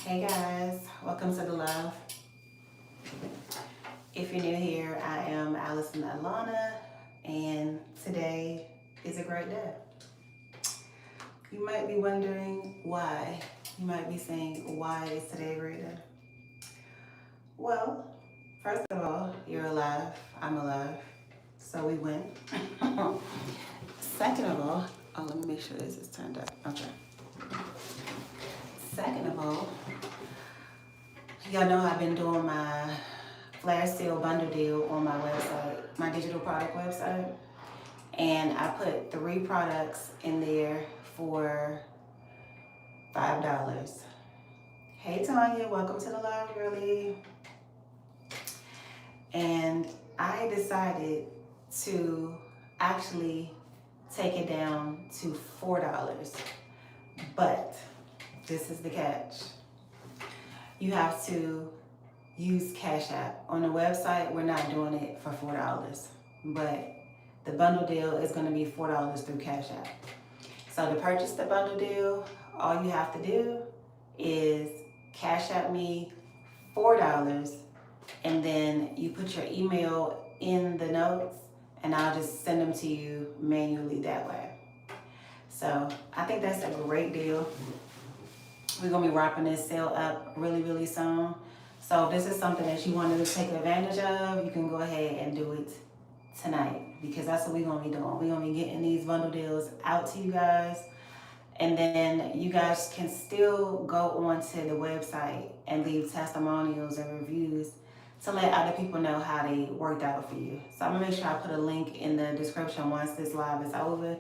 Hey guys, welcome to the love. If you're new here, I am Allison Alanna, and today is a great day. You might be wondering why. You might be saying, why is today a great day? Well, first of all, you're alive, I'm alive, so we win. Second of all, let me make sure this is turned up. Okay. Second of all, y'all know I've been doing my flash sale bundle deal on my website, my digital product website. And I put 3 products in there for $5. Hey Tanya, welcome to the live, girlie. And I decided to actually take it down to $4. But this is the catch. You have to use Cash App. On the website, we're not doing it for $4, but the bundle deal is going to be $4 through Cash App. So to purchase the bundle deal, all you have to do is Cash App me $4, and then you put your email in the notes, and I'll just send them to you manually that way. So I think that's a great deal. We're going to be wrapping this sale up really, really soon. So if this is something that you wanted to take advantage of, you can go ahead and do it tonight, because that's what we're going to be doing. We're going to be getting these bundle deals out to you guys. And then you guys can still go onto the website and leave testimonials and reviews to let other people know how they worked out for you. So I'm going to make sure I put a link in the description once this live is over,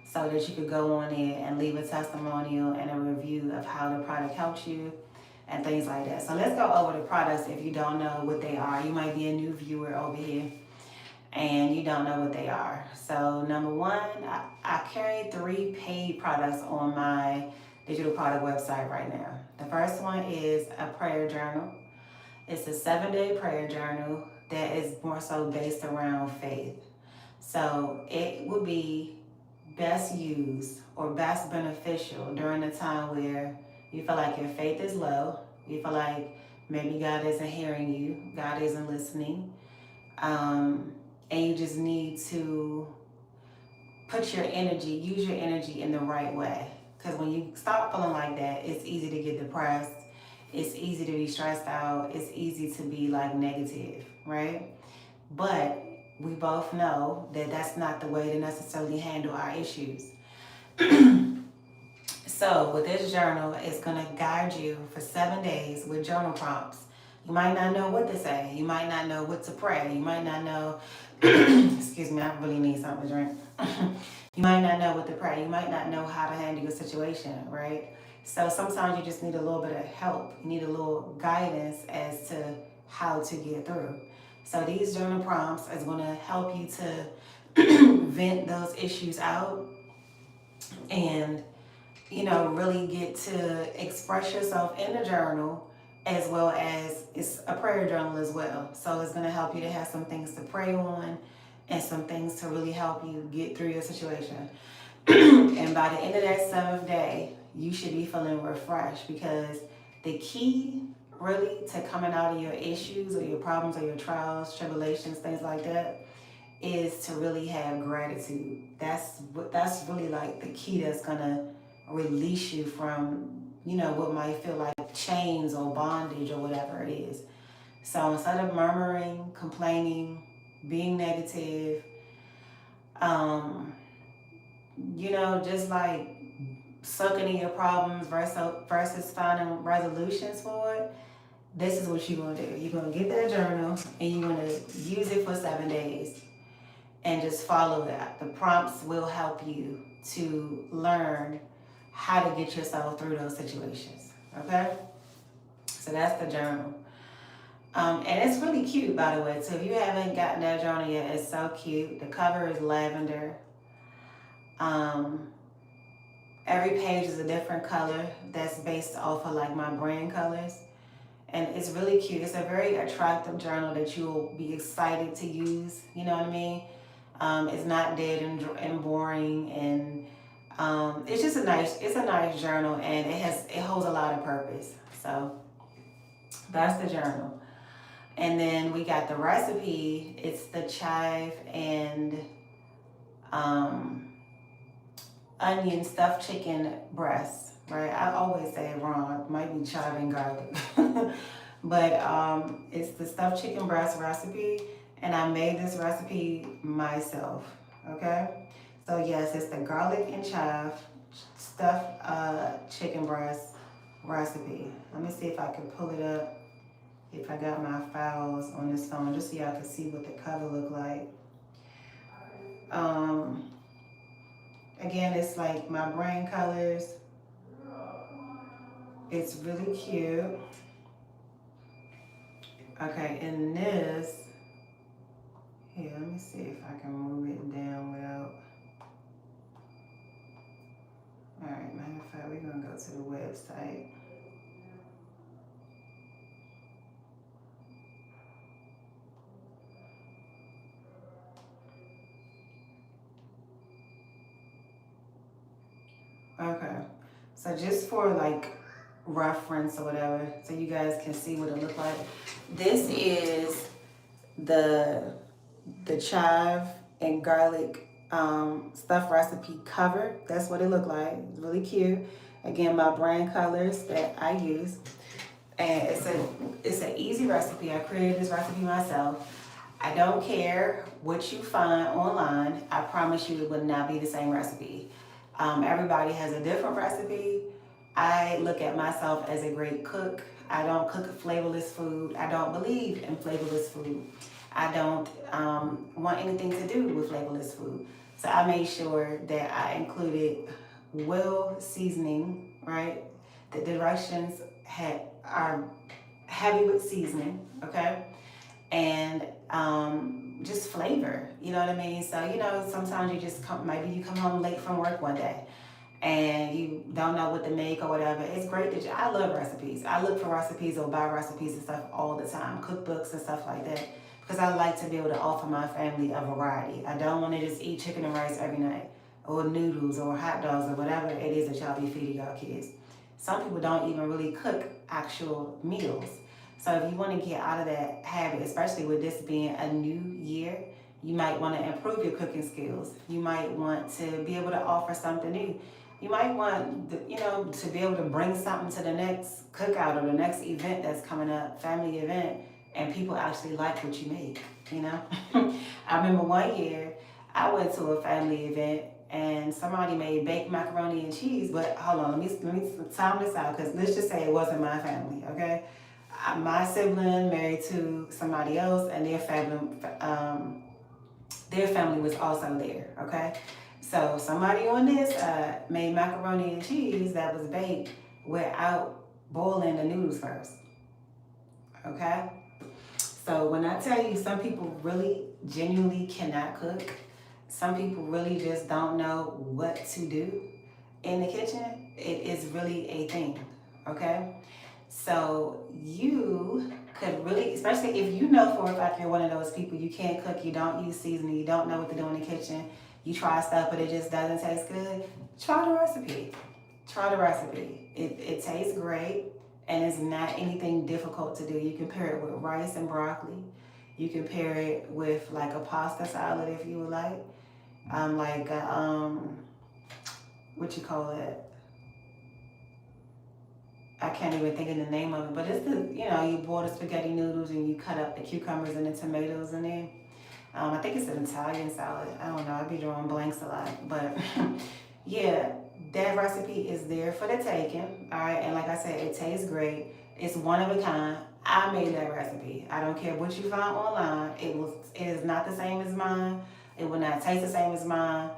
so that you could go on there and leave a testimonial and a review of how the product helped you and things like that. So let's go over the products if you don't know what they are. You might be a new viewer over here and you don't know what they are. So number one, I carry 3 paid products on my digital product website right now. The first one is a prayer journal. It's a 7-day prayer journal that is more so based around faith. So it would be best used or best beneficial during a time where you feel like your faith is low, you feel like maybe God isn't hearing you, God isn't listening, and you just need to put your energy, use your energy in the right way. Because when you start feeling like that, it's easy to get depressed, it's easy to be stressed out, it's easy to be like negative, right? But we both know that that's not the way to necessarily handle our issues. So with this journal, it's going to guide you for 7 days with journal prompts. You might not know what to say. You might not know what to pray. You might not know, excuse me, I really need something to drink. You might not know what to pray. You might not know how to handle your situation, right? So sometimes you just need a little bit of help. You need a little guidance as to how to get through. So these journal prompts is going to help you to vent those issues out and, you know, really get to express yourself in the journal, as well as it's a prayer journal as well. So it's going to help you to have some things to pray on and some things to really help you get through your situation. And by the end of that 7th day, you should be feeling refreshed, because the key really to coming out of your issues or your problems or your trials, tribulations, things like that, is to really have gratitude. That's really like the key that's gonna release you from, you know, what might feel like chains or bondage or whatever it is. So instead of murmuring, complaining, being negative, you know, just like sucking in your problems versus finding resolutions for it, this is what you're going to do. You're going to get that journal and you're going to use it for 7 days and just follow that. The prompts will help you to learn how to get yourself through those situations. Okay? So that's the journal. And it's really cute, by the way. So if you haven't gotten that journal yet, it's so cute. The cover is lavender. Every page is a different color that's based off of like my brand colors. And it's really cute. It's a very attractive journal that you'll be excited to use. You know what I mean? It's not dead and boring, and it's just a nice journal, and it holds a lot lot of purpose. So that's the journal. And then we got the recipe. It's the chive and onion stuffed chicken breast, right? I always say it wrong. It might be chive and garlic. But it's the stuffed chicken breast recipe, and I made this recipe myself, okay? So yes, it's the garlic and chive stuffed chicken breast recipe. Let me see if I can pull it up, if I got my files on this phone, just so y'all can see what the cover look like. Again, it's like my brand colors. It's really cute. Okay, and this, here, let me see if I can move it down without. All right, matter of fact, we're gonna go to the website. Okay, so just for like reference or whatever, so you guys can see what it look like. This is the chive and garlic stuffed recipe cover. That's what it looked like. It's really cute. Again, my brand colors that I use, and it's an easy recipe. I created this recipe myself. I don't care what you find online. I promise you it will not be the same recipe. Everybody has a different recipe. I look at myself as a great cook. I don't cook flavorless food. I don't believe in flavorless food. I don't want anything to do with flavorless food. So I made sure that I included well seasoning, right? The directions are heavy with seasoning, okay? And just flavor, you know what I mean? So, you know, sometimes you just maybe you come home late from work one day and you don't know what to make or whatever. It's great that I love recipes. I look for recipes or buy recipes and stuff all the time, cookbooks and stuff like that, because I like to be able to offer my family a variety. I don't want to just eat chicken and rice every night, or noodles or hot dogs or whatever it is that y'all be feeding y'all kids. Some people don't even really cook actual meals. So if you want to get out of that habit, especially with this being a new year, you might want to improve your cooking skills. You might want to be able to offer something new. You might want, to be able to bring something to the next cookout or the next event that's coming up, family event, and people actually like what you make, you know? I remember one year I went to a family event and somebody made baked macaroni and cheese, but hold on, let me time this out, because let's just say it wasn't my family, okay? My sibling married to somebody else, and their family was also there, okay? So somebody on this side made macaroni and cheese that was baked without boiling the noodles first, okay? So when I tell you some people really genuinely cannot cook, some people really just don't know what to do in the kitchen, it is really a thing, okay? So you could really, especially if you know for a fact you're one of those people, you can't cook, you don't use seasoning, you don't know what to do in the kitchen, you try stuff but it just doesn't taste good, try the recipe. Try the recipe. It tastes great and it's not anything difficult to do. You can pair it with rice and broccoli. You can pair it with like a pasta salad if you would like. What you call it? I can't even think of the name of it, but it's you boil the spaghetti noodles and you cut up the cucumbers and the tomatoes in there. I think it's an Italian salad. I don't know, I be drawing blanks a lot, but yeah, that recipe is there for the taking, all right? And like I said, it tastes great. It's one of a kind. I made that recipe. I don't care what you find online. It is not the same as mine. It will not taste the same as mine.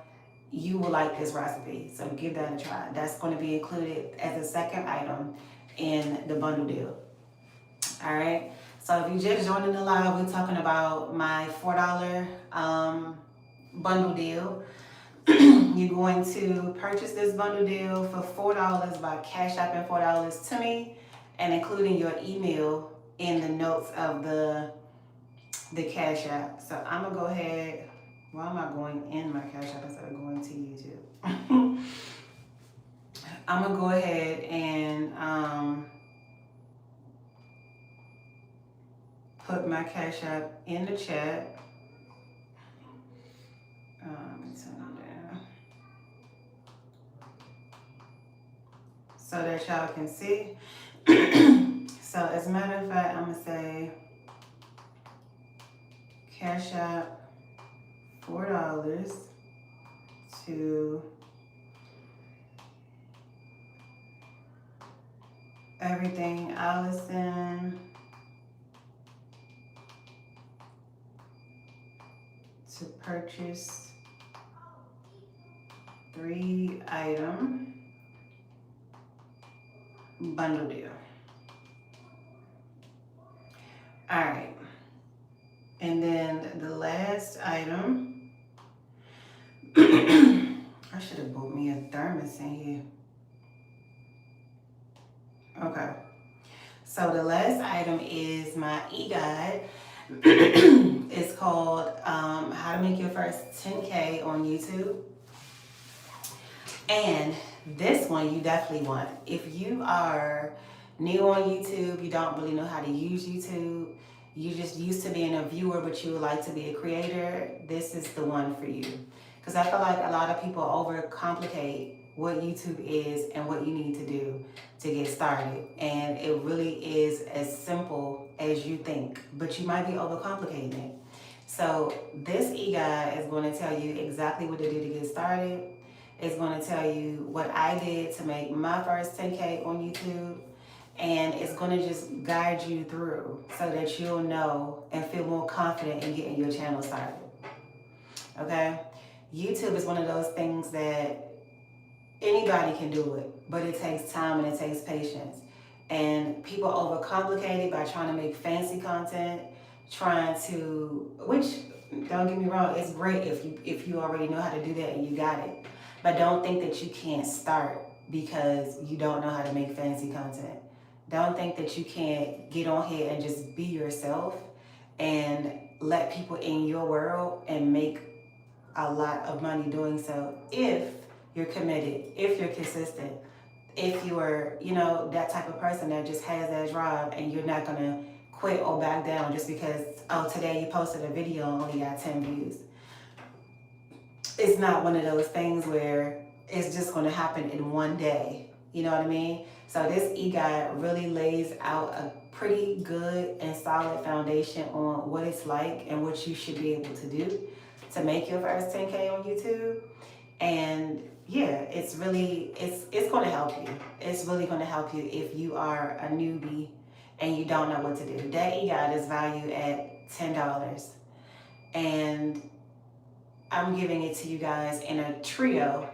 You will like this recipe, so give that a try. That's going to be included as a second item in the bundle deal. All right. So if you just joined in the live, we're talking about my $4 bundle deal. You're going to purchase this bundle deal for $4 by Cash App and $4 to me, and including your email in the notes of the Cash App. So I'm gonna go ahead. Why am I going in my Cash App instead of going to YouTube? I'm gonna go ahead and put my Cash App in the chat. So that y'all can see. So as a matter of fact, I'm gonna say Cash App $4 to everything Allison to purchase 3-item bundle deal. All right. And then the last item, I should have bought me a thermos in here. Okay. So the last item is my e-guide. It's called How to Make Your First 10K on YouTube. And this one you definitely want. If you are new on YouTube, you don't really know how to use YouTube, you just used to being a viewer but you would like to be a creator, this is the one for you. Because I feel like a lot of people overcomplicate what YouTube is and what you need to do to get started. And it really is as simple as you think, but you might be overcomplicating it. So this e-guide is going to tell you exactly what to do to get started. It's going to tell you what I did to make my first 10K on YouTube. And it's going to just guide you through so that you'll know and feel more confident in getting your channel started. Okay? YouTube is one of those things that anybody can do it, but it takes time and it takes patience. And people overcomplicate it by trying to make fancy content, which, don't get me wrong, it's great if you already know how to do that and you got it. But don't think that you can't start because you don't know how to make fancy content. Don't think that you can't get on here and just be yourself and let people in your world and make a lot of money doing so if you're committed, if you're consistent, if you are, that type of person that just has that drive and you're not going to quit or back down just because, today you posted a video and only got 10 views. It's not one of those things where it's just going to happen in one day. You know what I mean? So this e-guide really lays out a pretty good and solid foundation on what it's like and what you should be able to do to make your first 10K on YouTube. And yeah, it's going to help you. It's really going to help you if you are a newbie and you don't know what to do. That e-guide is valued at $10. And I'm giving it to you guys in a trio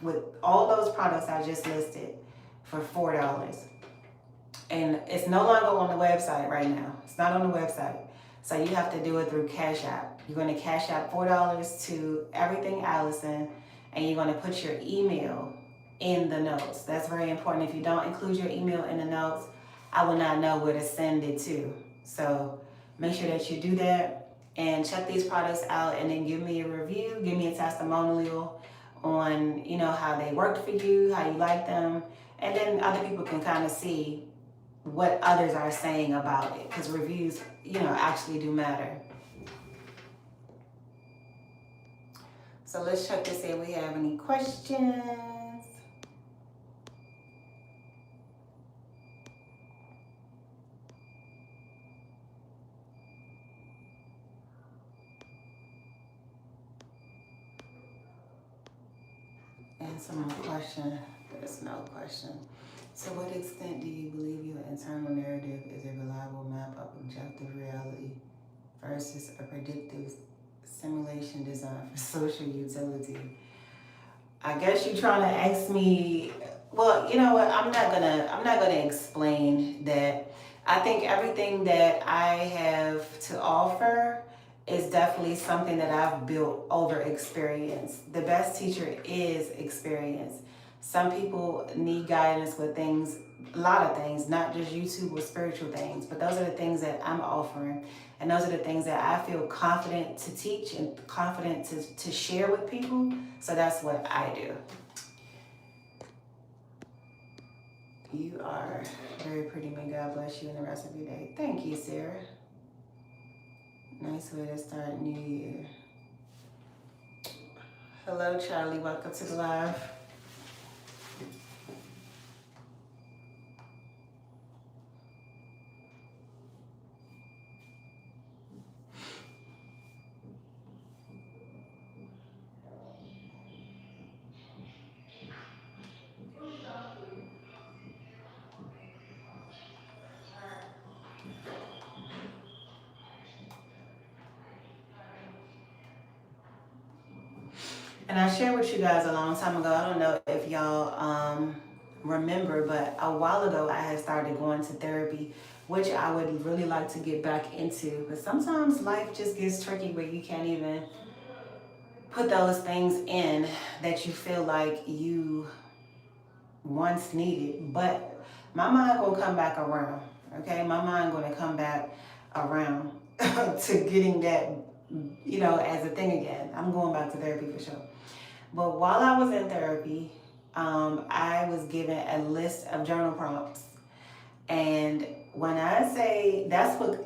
with all those products I just listed for $4. And it's no longer on the website right now. It's not on the website. So you have to do it through Cash App. You're going to Cash App $4 to everything Allison, and you're going to put your email in the notes. That's very important. If you don't include your email in the notes, I will not know where to send it to. So make sure that you do that and check these products out and then give me a review, give me a testimonial on, how they worked for you, how you like them. And then other people can kind of see what others are saying about it, because reviews, actually do matter. So let's check to see if we have any questions. Answer my question. There's no question. To what extent do you believe your internal narrative is a reliable map of objective reality versus a predictive simulation designed for social utility? I guess you're trying to ask me, well, you know what? I'm not gonna explain that. I think everything that I have to offer is definitely something that I've built over experience. The best teacher is experience. Some people need guidance with things, a lot of things, not just YouTube or spiritual things, but those are the things that I'm offering. And those are the things that I feel confident to teach and confident to share with people. So that's what I do. You are very pretty. May God bless you in the rest of your day. Thank you, Sarah. Nice way to start New Year. Hello, Charlie. Welcome to the live. And I shared with you guys a long time ago. I don't know if y'all remember, but a while ago I had started going to therapy, which I would really like to get back into. But sometimes life just gets tricky where you can't even put those things in that you feel like you once needed. But my mind gonna come back around. Okay, my mind gonna come back around to getting that, as a thing again. I'm going back to therapy for sure. But while I was in therapy, I was given a list of journal prompts. And when I say that's what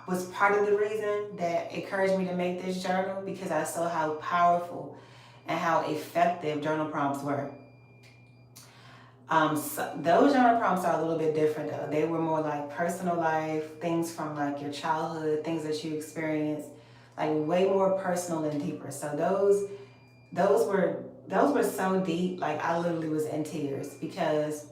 was part of the reason that encouraged me to make this journal, because I saw how powerful and how effective journal prompts were. So those journal prompts are a little bit different though. They were more like personal life, things from like your childhood, things that you experienced, like way more personal and deeper. So those were so deep, like I literally was in tears, because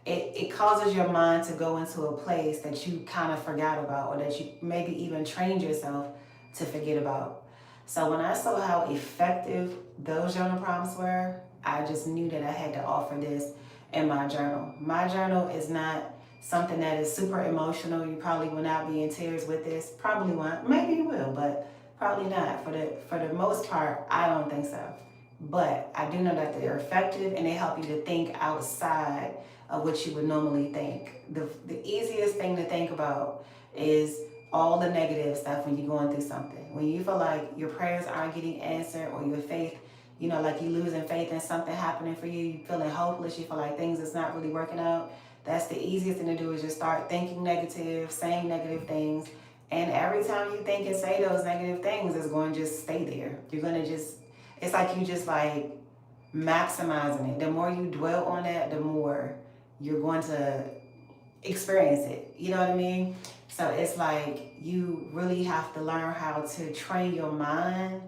it causes your mind to go into a place that you kind of forgot about, or that you maybe even trained yourself to forget about. So when I saw how effective those journal prompts were, I just knew that I had to offer this in my journal. My journal is not something that is super emotional. You probably will not be in tears with this. Probably won't. Maybe you will, but probably not. For the most part, I don't think so. But I do know that they're effective and they help you to think outside of what you would normally think. The easiest thing to think about is all the negative stuff when you're going through something. When you feel like your prayers aren't getting answered, or your faith, like you losing faith in something happening for you, you feeling hopeless, you feel like things is not really working out. That's the easiest thing to do, is just start thinking negative, saying negative things. And every time you think and say those negative things, it's going to just stay there. You're going to just, it's like you just like maximizing it. The more you dwell on that, the more you're going to experience it. You know what I mean? So it's like you really have to learn how to train your mind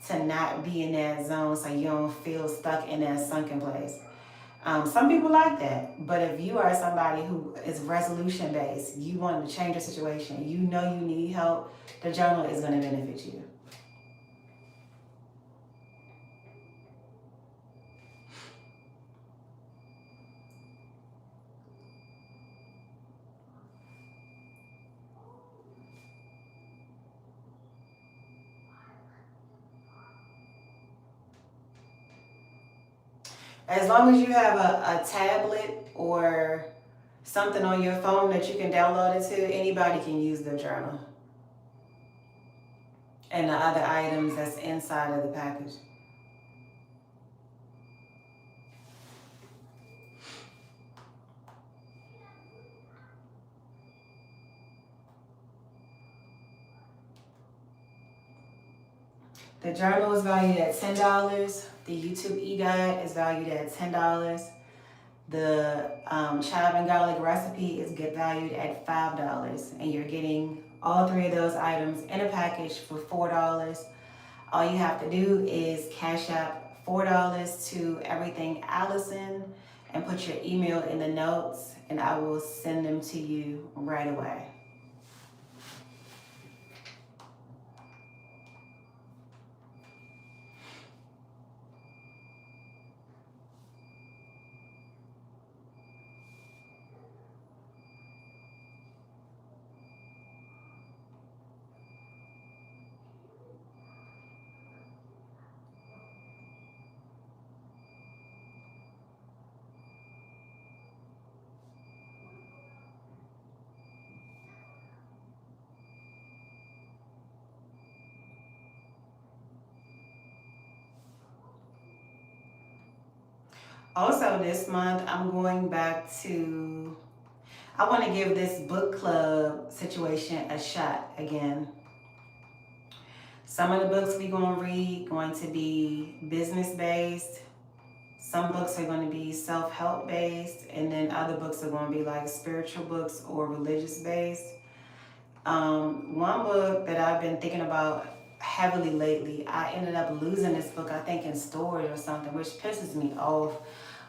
to not be in that zone, so you don't feel stuck in that sunken place. Some people like that, but if you are somebody who is resolution based, you want to change the situation, you know you need help, the journal is going to benefit you. As long as you have a tablet or something on your phone that you can download it to, anybody can use the journal and the other items that's inside of the package. The journal is valued at $10. The YouTube e-guide is valued at $10. The chive and garlic recipe is valued at $5. And you're getting all three of those items in a package for $4. All you have to do is cash out $4 to everything Allison and put your email in the notes, and I will send them to you right away. Also this month, I'm going back to, I want to give this book club situation a shot again. Some of the books we're going to read going to be business based. Some books are going to be self-help based, and then other books are going to be like spiritual books or religious based. One book that I've been thinking about heavily lately, I ended up losing this book, I think in storage or something, which pisses me off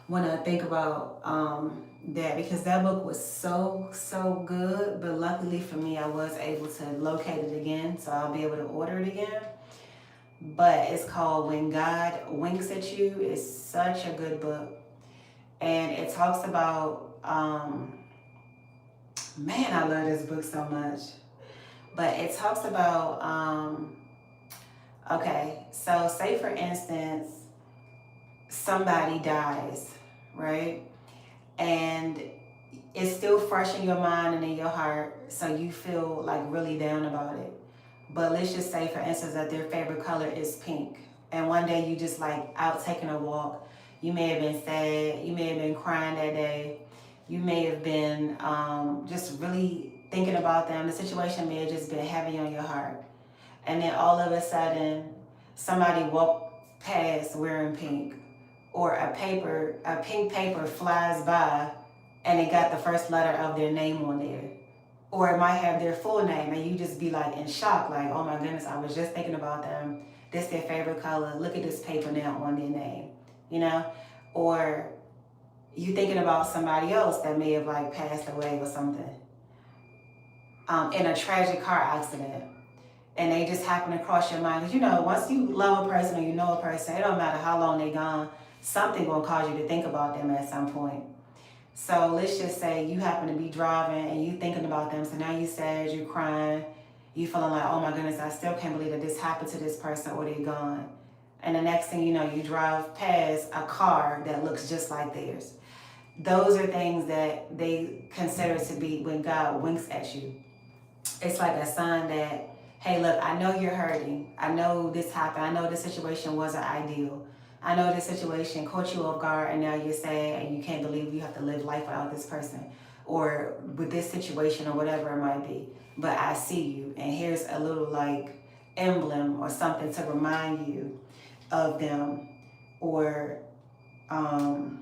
when I think about that, because that book was so good. But luckily for me, I was able to locate it again, so I'll be able to order it again. But it's called When God Winks at You. It's such a good book, and it talks about man, I love this book so much. But it talks about okay, so say for instance somebody dies, right? And it's still fresh in your mind and in your heart, so you feel like really down about it. But let's just say, for instance, that their favorite color is pink. And one day you just like out taking a walk. You may have been sad. You may have been crying that day. You may have been just really thinking about them. The situation may have just been heavy on your heart. And then all of a sudden, somebody walked past wearing pink. Or a pink paper flies by and it got the first letter of their name on there. Or it might have their full name and you just be like in shock, like, oh my goodness, I was just thinking about them. This their favorite color. Look at this paper now on their name, you know? Or you thinking about somebody else that may have like passed away or something in a tragic car accident. And they just happen to cross your mind. Because you know, once you love a person or you know a person, it don't matter how long they gone, something gonna cause you to think about them at some point. So let's just say you happen to be driving and you thinking about them. So now you sad, you crying, you feeling like, oh my goodness, I still can't believe that this happened to this person or they're gone. And the next thing you know, you drive past a car that looks just like theirs. Those are things that they consider to be when God winks at you. It's like a sign that, hey, look, I know you're hurting. I know this happened. I know this situation wasn't ideal. I know this situation caught you off guard and now you're sad and you can't believe you have to live life without this person or with this situation or whatever it might be. But I see you, and here's a little like emblem or something to remind you of them, or to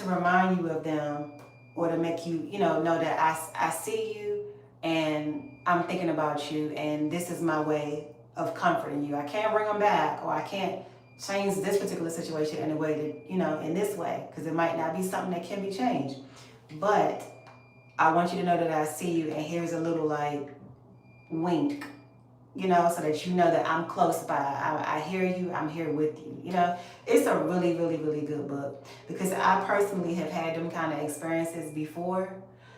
remind you of them, or to make you, know that I see you and I'm thinking about you, and this is my way of comforting you. I can't bring them back, or I can't change this particular situation in a way that, in this way, because it might not be something that can be changed. But I want you to know that I see you, and here's a little like wink, so that you know that I'm close by. I hear you, I'm here with you. It's a really, really, really good book, because I personally have had them kind of experiences before.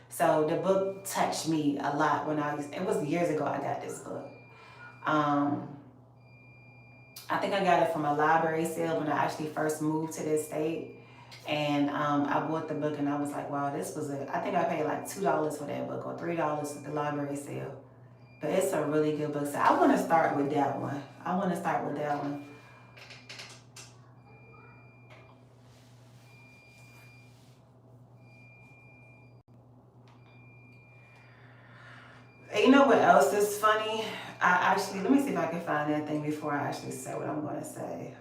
So the book touched me a lot it was years ago I got this book. I think I got it from a library sale when I actually first moved to this state. And I bought the book and I was like, wow, I think I paid like $2 for that book, or $3 at the library sale. But it's a really good book. So I want to start with that one. And you know what else is funny? Let me see if I can find that thing before I actually say what I'm going to say.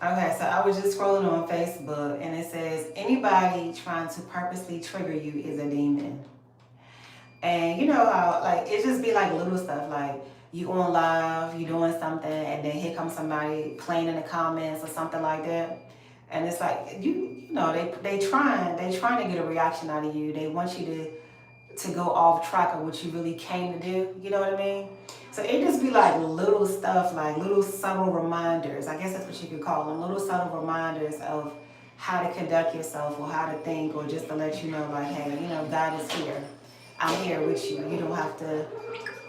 Okay, so I was just scrolling on Facebook and it says, anybody trying to purposely trigger you is a demon. And you know how, like, it just be like little stuff, like you on live, you doing something, and then here comes somebody playing in the comments or something like that. And it's like, they trying to get a reaction out of you. They want you to go off track of what you really came to do. You know what I mean? So it just be like little stuff, like little subtle reminders. I guess that's what you could call them. Little subtle reminders of how to conduct yourself, or how to think, or just to let you know, like, hey, God is here. I'm here with you. You don't have to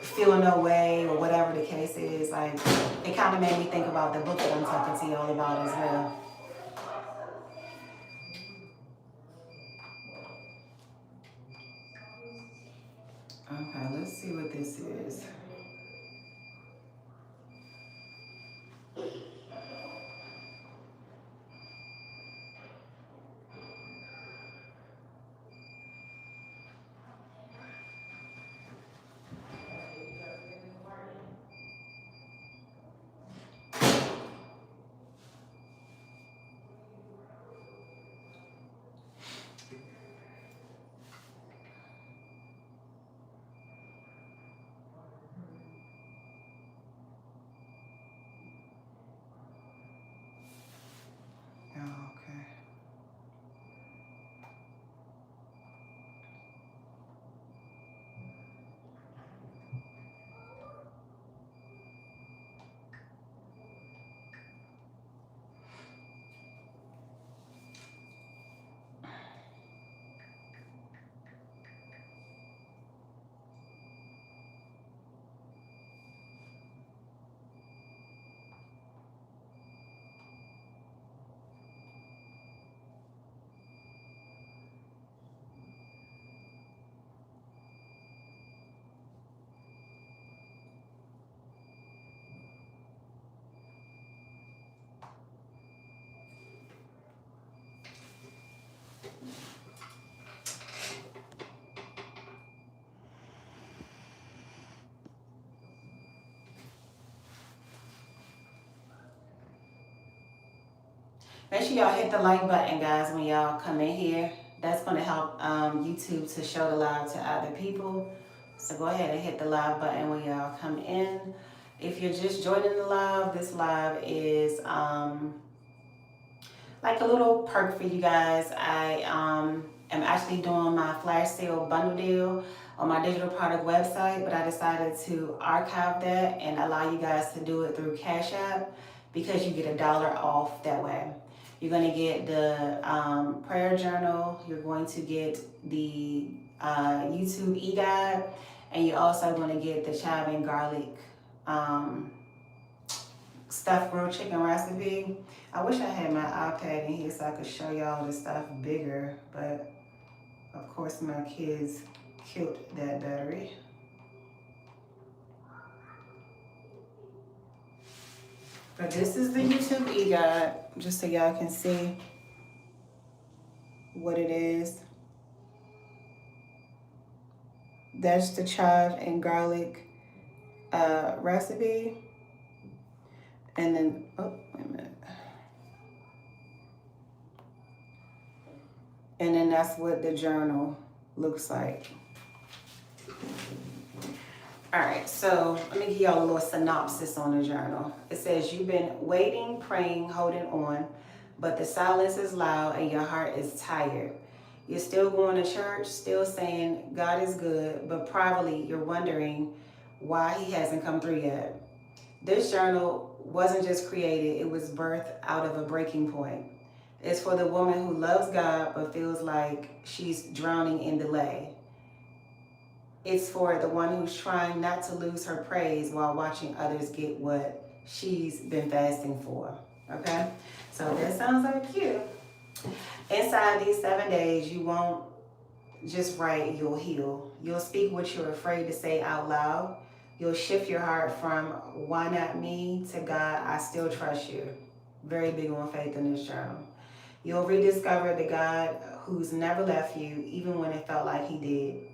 feel no way, or whatever the case is. Like, it kind of made me think about the book that I'm talking to y'all about as well. Okay, let's see what this is. Oh, okay. Make sure y'all hit the like button, guys, when y'all come in here. That's going to help YouTube to show the live to other people. So go ahead and hit the live button when y'all come in. If you're just joining the live, this live is like a little perk for you guys. I am actually doing my flash sale bundle deal on my digital product website, but I decided to archive that and allow you guys to do it through Cash App because you get $1 off that way. You're going to get the prayer journal. You're going to get the YouTube e-guide, and you're also going to get the chive and garlic stuffed grilled chicken recipe. I wish I had my iPad in here so I could show y'all this stuff bigger, but of course my kids killed that battery. But this is the YouTube e-guide, just so y'all can see what it is. That's the chive and garlic recipe. And then, oh, wait a minute. And then that's what the journal looks like. All right, so let me give y'all a little synopsis on the journal. It says, you've been waiting, praying, holding on, but the silence is loud and your heart is tired. You're still going to church, still saying God is good, but privately you're wondering why he hasn't come through yet. This journal wasn't just created, it was birthed out of a breaking point. It's for the woman who loves God but feels like she's drowning in delay. It's for the one who's trying not to lose her praise while watching others get what she's been fasting for. Okay? So that sounds like you. Inside these 7 days, you won't just write, you'll heal. You'll speak what you're afraid to say out loud. You'll shift your heart from why not me to God, I still trust you. Very big on faith in this journal. You'll rediscover the God who's never left you, even when it felt like he did.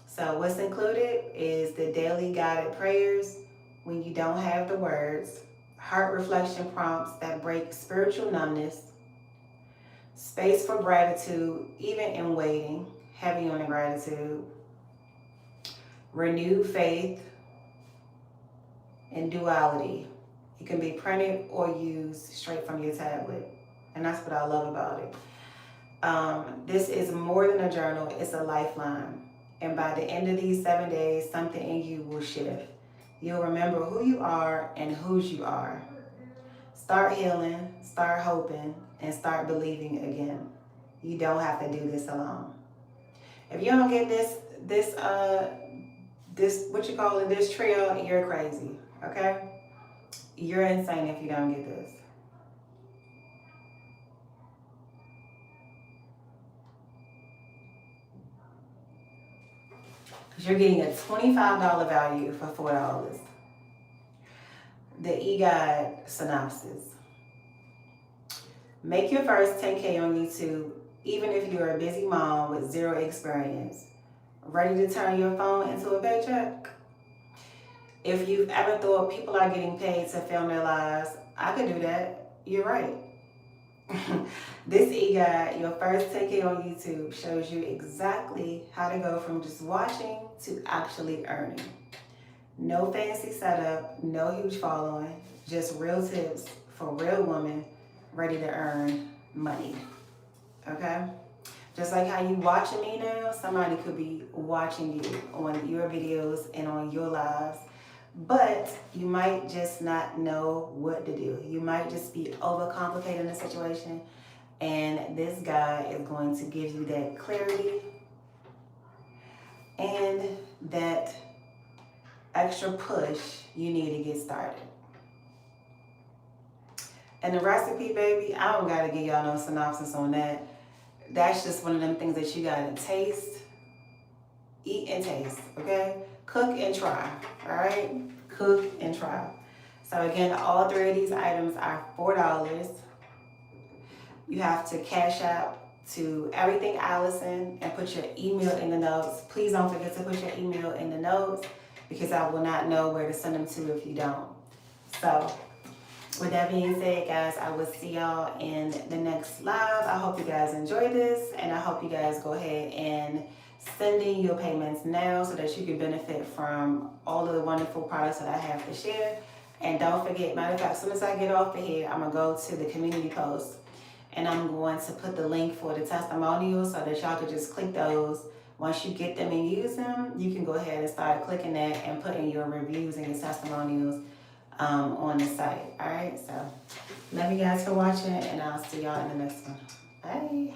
So what's included is the daily guided prayers when you don't have the words, heart reflection prompts that break spiritual numbness, space for gratitude, even in waiting, heavy on the gratitude, renewed faith, and duality. It can be printed or used straight from your tablet. And that's what I love about it. This is more than a journal, it's a lifeline. And by the end of these 7 days, something in you will shift. You'll remember who you are and whose you are. Start healing, start hoping, and start believing again. You don't have to do this alone. If you don't get this trio, you're crazy, okay? You're insane if you don't get this. You're getting a $25 value for $4. The e-guide synopsis. Make your first 10K on YouTube, even if you're a busy mom with zero experience. Ready to turn your phone into a paycheck? If you've ever thought people are getting paid to film their lives, I could do that. You're right. This e-guide, your first 10K on YouTube, shows you exactly how to go from just watching to actually earning. No fancy setup, no huge following, just real tips for real women ready to earn money. Okay? Just like how you watching me now, somebody could be watching you on your videos and on your lives, but you might just not know what to do. You might just be overcomplicating the situation, and this guy is going to give you that clarity and that extra push you need to get started. And the recipe, baby, I don't gotta give y'all no synopsis on that. That's just one of them things that you gotta taste, eat and taste, okay? Cook and try, all right? Cook and try. So again, all three of these items are $4. You have to cash out to Everything Allison and put your email in the notes. Please don't forget to put your email in the notes because I will not know where to send them to if you don't. So with that being said, guys, I will see y'all in the next live. I hope you guys enjoy this, and I hope you guys go ahead and send in your payments now so that you can benefit from all of the wonderful products that I have to share. And don't forget, matter of fact, as soon as I get off of here, I'm going to go to the community post, and I'm going to put the link for the testimonials so that y'all could just click those. Once you get them and use them, you can go ahead and start clicking that and putting your reviews and your testimonials on the site. All right, so love you guys for watching, and I'll see y'all in the next one. Bye.